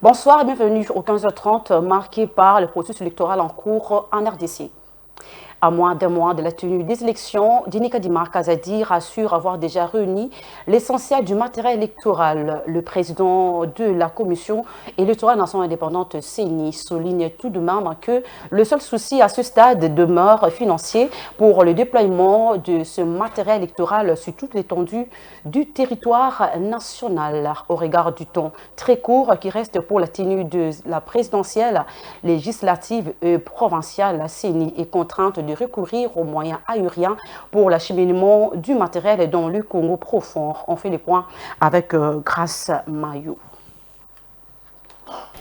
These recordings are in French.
Bonsoir et bienvenue au 15h30 marqué par le processus électoral en cours en RDC. À moins d'un mois de la tenue des élections, Déni Kadima Kazadi rassure avoir déjà réuni l'essentiel du matériel électoral. Le président de la commission électorale nationale indépendante CENI souligne tout de même que le seul souci à ce stade demeure financier pour le déploiement de ce matériel électoral sur toute l'étendue du territoire national. Au regard du temps très court qui reste pour la tenue de la présidentielle, législative et provinciale, la CENI est contrainte de recourir aux moyens aériens pour l'acheminement du matériel dans le Congo profond. On fait les points avec Grace Mayou.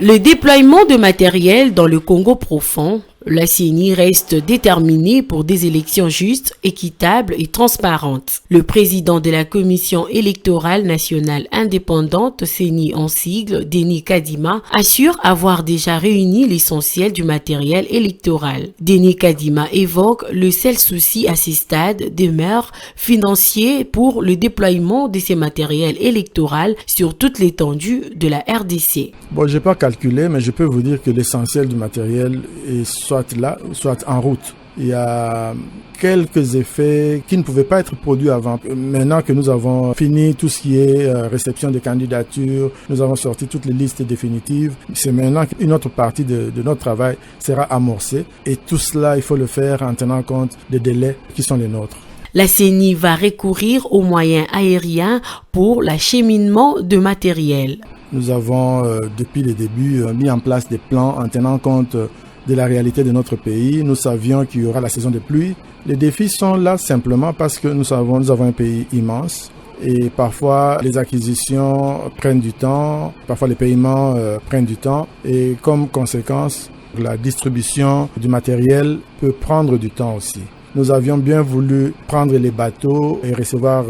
Le déploiement de matériel dans le Congo profond, la CENI reste déterminée pour des élections justes, équitables et transparentes. Le président de la Commission électorale nationale indépendante, CENI en sigle, Déni Kadima, assure avoir déjà réuni l'essentiel du matériel électoral. Déni Kadima évoque le seul souci à ces stades demeure financier pour le déploiement de ces matériels électoraux sur toute l'étendue de la RDC. Bon, je n'ai pas calculé, mais je peux vous dire que l'essentiel du matériel est soit là, soit en route. Il y a quelques effets qui ne pouvaient pas être produits avant. Maintenant que nous avons fini tout ce qui est réception des candidatures, nous avons sorti toutes les listes définitives. C'est maintenant qu'une autre partie de notre travail sera amorcée. Et tout cela, il faut le faire en tenant compte des délais qui sont les nôtres. La CENI va recourir aux moyens aériens pour l'acheminement de matériel. Nous avons, depuis le début, mis en place des plans en tenant compte de la réalité de notre pays. Nous savions qu'il y aura la saison de pluie. Les défis sont là simplement parce que nous avons un pays immense et parfois les acquisitions prennent du temps, parfois les paiements prennent du temps et comme conséquence, la distribution du matériel peut prendre du temps aussi. Nous avions bien voulu prendre les bateaux et recevoir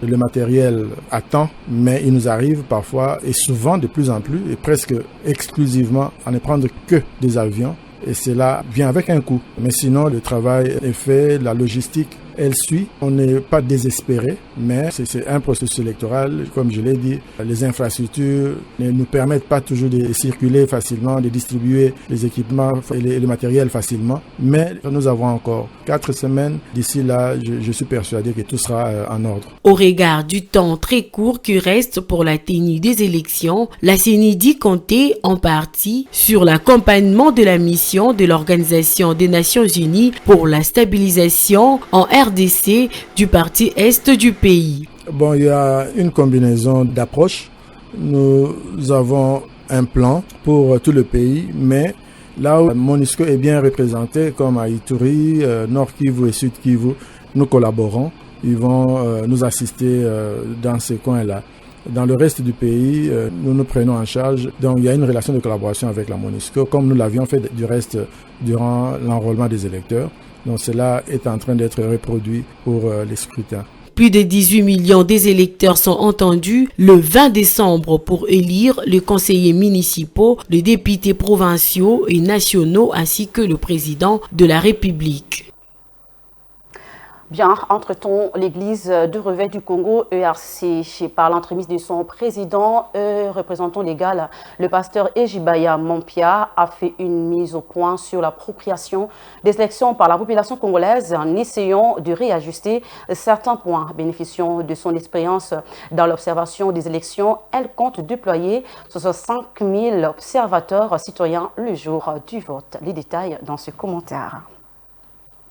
le matériel à temps, mais il nous arrive parfois et souvent de plus en plus et presque exclusivement à ne prendre que des avions. Et cela vient avec un coût. Mais sinon, le travail est fait, la logistique, elle suit. On n'est pas désespéré, mais c'est un processus électoral. Comme je l'ai dit, les infrastructures ne nous permettent pas toujours de circuler facilement, de distribuer les équipements et le matériel facilement. Mais nous avons encore 4 semaines. D'ici là, je suis persuadé que tout sera en ordre. Au regard du temps très court qui reste pour la tenue des élections, la CENI dit compter en partie sur l'accompagnement de la mission de l'Organisation des Nations Unies pour la stabilisation en RDC du parti Est du pays. Bon, il y a une combinaison d'approches. Nous avons un plan pour tout le pays, mais là où MONUSCO est bien représenté, comme à Ituri, Nord Kivu et Sud Kivu, nous collaborons. Ils vont nous assister dans ces coins-là. Dans le reste du pays, nous nous prenons en charge. Donc, il y a une relation de collaboration avec la MONUSCO, comme nous l'avions fait du reste durant l'enrôlement des électeurs. Donc, cela est en train d'être reproduit pour les scrutins. Plus de 18 millions des électeurs sont entendus le 20 décembre pour élire les conseillers municipaux, les députés provinciaux et nationaux ainsi que le président de la République. Bien, entre-temps, l'Église de Réveil du Congo, ERC, par l'entremise de son président et représentant légal, le pasteur Ejibaya Mampia, a fait une mise au point sur l'appropriation des élections par la population congolaise en essayant de réajuster certains points. Bénéficiant de son expérience dans l'observation des élections, elle compte déployer 65 000 observateurs citoyens le jour du vote. Les détails dans ce commentaire.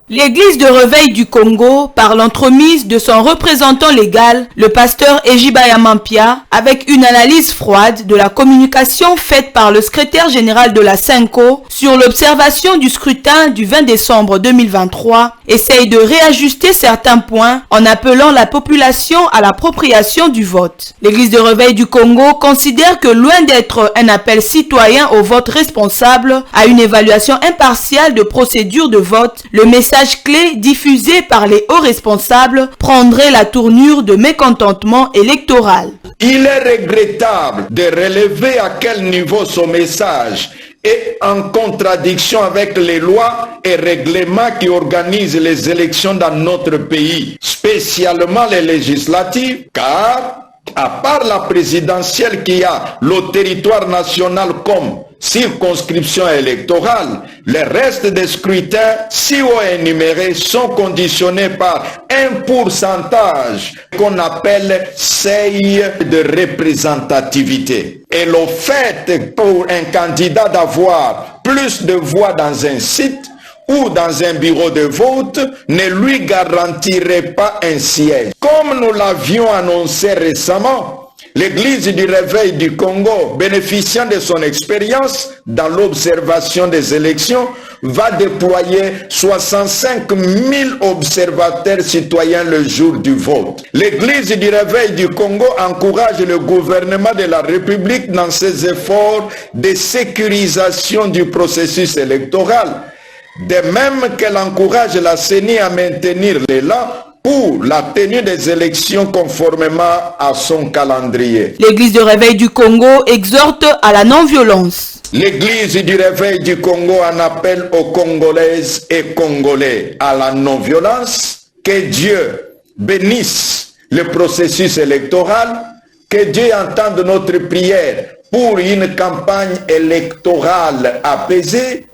L'Église de Réveil du Congo, par l'entremise de son représentant légal, le pasteur Ejibaya Mampia, avec une analyse froide de la communication faite par le secrétaire général de la SENCO sur l'observation du scrutin du 20 décembre 2023, essaye de réajuster certains points en appelant la population à l'appropriation du vote. L'Église de Réveil du Congo considère que loin d'être un appel citoyen au vote responsable, à une évaluation impartiale de procédure de vote, le message clé diffusé par les hauts responsables prendrait la tournure de mécontentement électoral. Il est regrettable de relever à quel niveau son message est en contradiction avec les lois et règlements qui organisent les élections dans notre pays, spécialement les législatives, car À part la présidentielle qui a le territoire national comme circonscription électorale, les restes des scrutins, si haut énumérés, sont conditionnés par un pourcentage qu'on appelle seuil de représentativité. Et le fait pour un candidat d'avoir plus de voix dans un site ou dans un bureau de vote ne lui garantirait pas un siège. Comme nous l'avions annoncé récemment, l'Église du Réveil du Congo, bénéficiant de son expérience dans l'observation des élections, va déployer 65 000 observateurs citoyens le jour du vote. L'Église du Réveil du Congo encourage le gouvernement de la République dans ses efforts de sécurisation du processus électoral, de même qu'elle encourage la CENI à maintenir l'élan pour la tenue des élections conformément à son calendrier. L'Église du Réveil du Congo exhorte à la non-violence. L'Église du Réveil du Congo en appelle aux Congolaises et Congolais à la non-violence. Que Dieu bénisse le processus électoral, que Dieu entende notre prière pour une campagne électorale apaisée.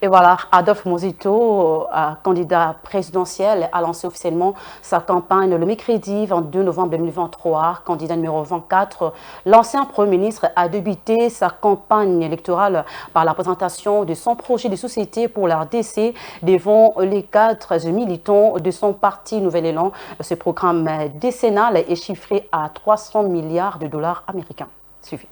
Et voilà, Adolphe Muzito, candidat présidentiel, a lancé officiellement sa campagne le mercredi 22 novembre 2023. Candidat numéro 24, l'ancien Premier ministre a débuté sa campagne électorale par la présentation de son projet de société pour la RDC devant les 4 militants de son parti Nouvel Élan. Ce programme décennal est chiffré à 300 milliards de dollars américains. Suivi.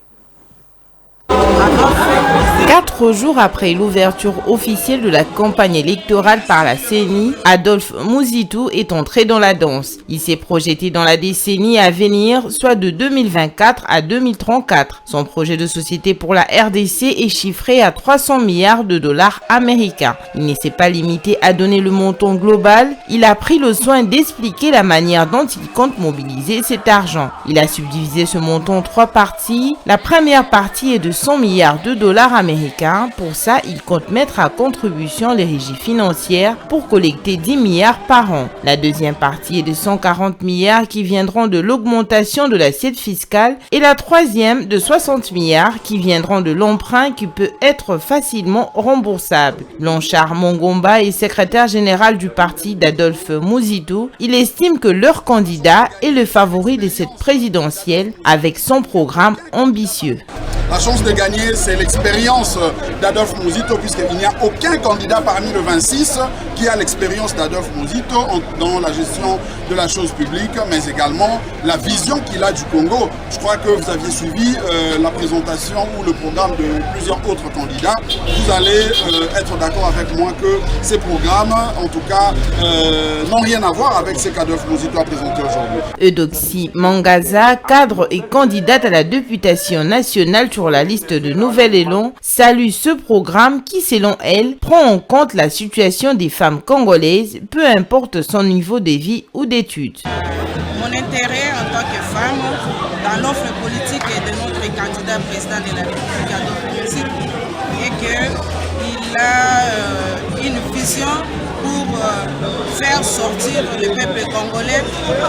4 jours après l'ouverture officielle de la campagne électorale par la CENI, Adolphe Muzito est entré dans la danse. Il s'est projeté dans la décennie à venir, soit de 2024 à 2034. Son projet de société pour la RDC est chiffré à 300 milliards de dollars américains. Il ne s'est pas limité à donner le montant global, il a pris le soin d'expliquer la manière dont il compte mobiliser cet argent. Il a subdivisé ce montant en 3 parties. La première partie est de 100 milliards de dollars américains. Pour ça, il compte mettre à contribution les régies financières pour collecter 10 milliards par an. La deuxième partie est de 140 milliards qui viendront de l'augmentation de l'assiette fiscale et la troisième de 60 milliards qui viendront de l'emprunt qui peut être facilement remboursable. Blanchard Mongomba est secrétaire général du parti d'Adolphe Muzito. Il estime que leur candidat est le favori de cette présidentielle avec son programme ambitieux. La chance de gagner, c'est l'expérience d'Adolphe Muzito, puisqu'il n'y a aucun candidat parmi le 26 qui a l'expérience d'Adolphe Muzito dans la gestion de la chose publique, mais également la vision qu'il a du Congo. Je crois que vous aviez suivi la présentation ou le programme de plusieurs autres candidats. Vous allez être d'accord avec moi que ces programmes, en tout cas, n'ont rien à voir avec ce qu'Adolphe Muzito a présenté aujourd'hui. Eudoxie Mangaza, cadre et candidate à la députation nationale sur la liste de Nouvel Élan, salue ce programme qui, selon elle, prend en compte la situation des femmes congolaises, peu importe son niveau de vie ou d'études. Mon intérêt en tant que femme dans l'offre politique de notre candidat président de la République, Adolphe Muzito, est qu'il a une vision pour faire sortir le peuple congolais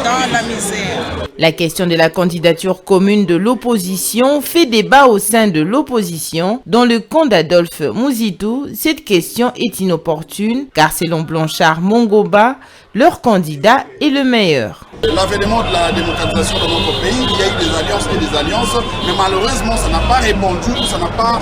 dans la misère. La question de la candidature commune de l'opposition fait débat au sein de l'opposition. Dans le camp d'Adolphe Muzito, cette question est inopportune car selon Blanchard Mongomba, leur candidat est le meilleur. L'avènement de la démocratisation dans notre pays, il y a eu des alliances, mais malheureusement, ça n'a pas répondu, ça n'a pas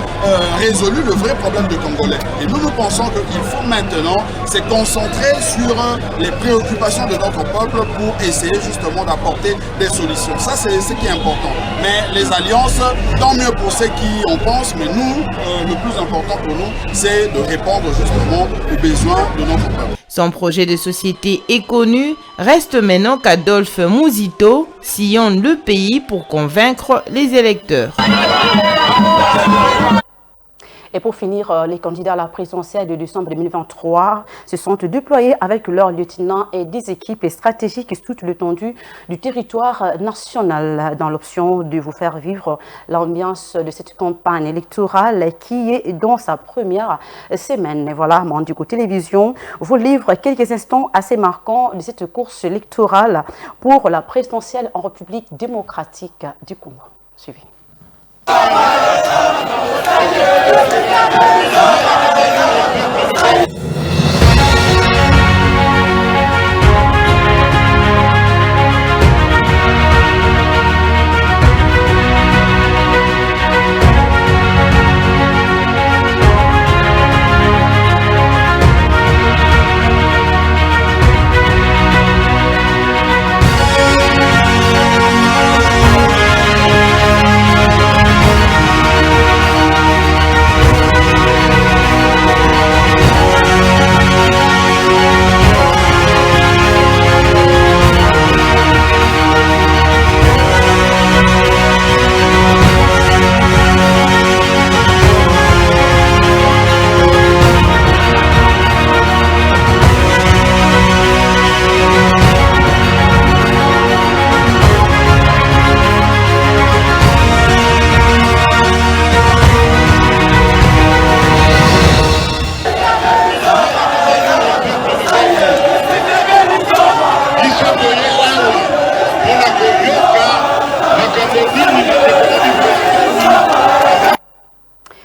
résolu le vrai problème des Congolais. Et nous pensons qu'il faut maintenant se concentrer sur les préoccupations de notre peuple pour essayer justement d'apporter des solutions. Ça, c'est ce qui est important. Mais les alliances, tant mieux pour ceux qui en pensent, mais nous, le plus important pour nous, c'est de répondre justement aux besoins de notre peuple. Son projet de société est connu, reste maintenant qu'Adolphe Muzito sillonne le pays pour convaincre les électeurs. Et pour finir, les candidats à la présidentielle de décembre 2023 se sont déployés avec leurs lieutenants et des équipes stratégiques sur toute l'étendue du territoire national dans l'option de vous faire vivre l'ambiance de cette campagne électorale qui est dans sa première semaine. Et voilà, Mandigo Télévision vous livre quelques instants assez marquants de cette course électorale pour la présidentielle en République démocratique du Congo. Suivez.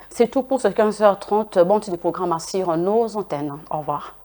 C'est tout pour ce 15h30. Bon petit programme sur nos antennes. Au revoir.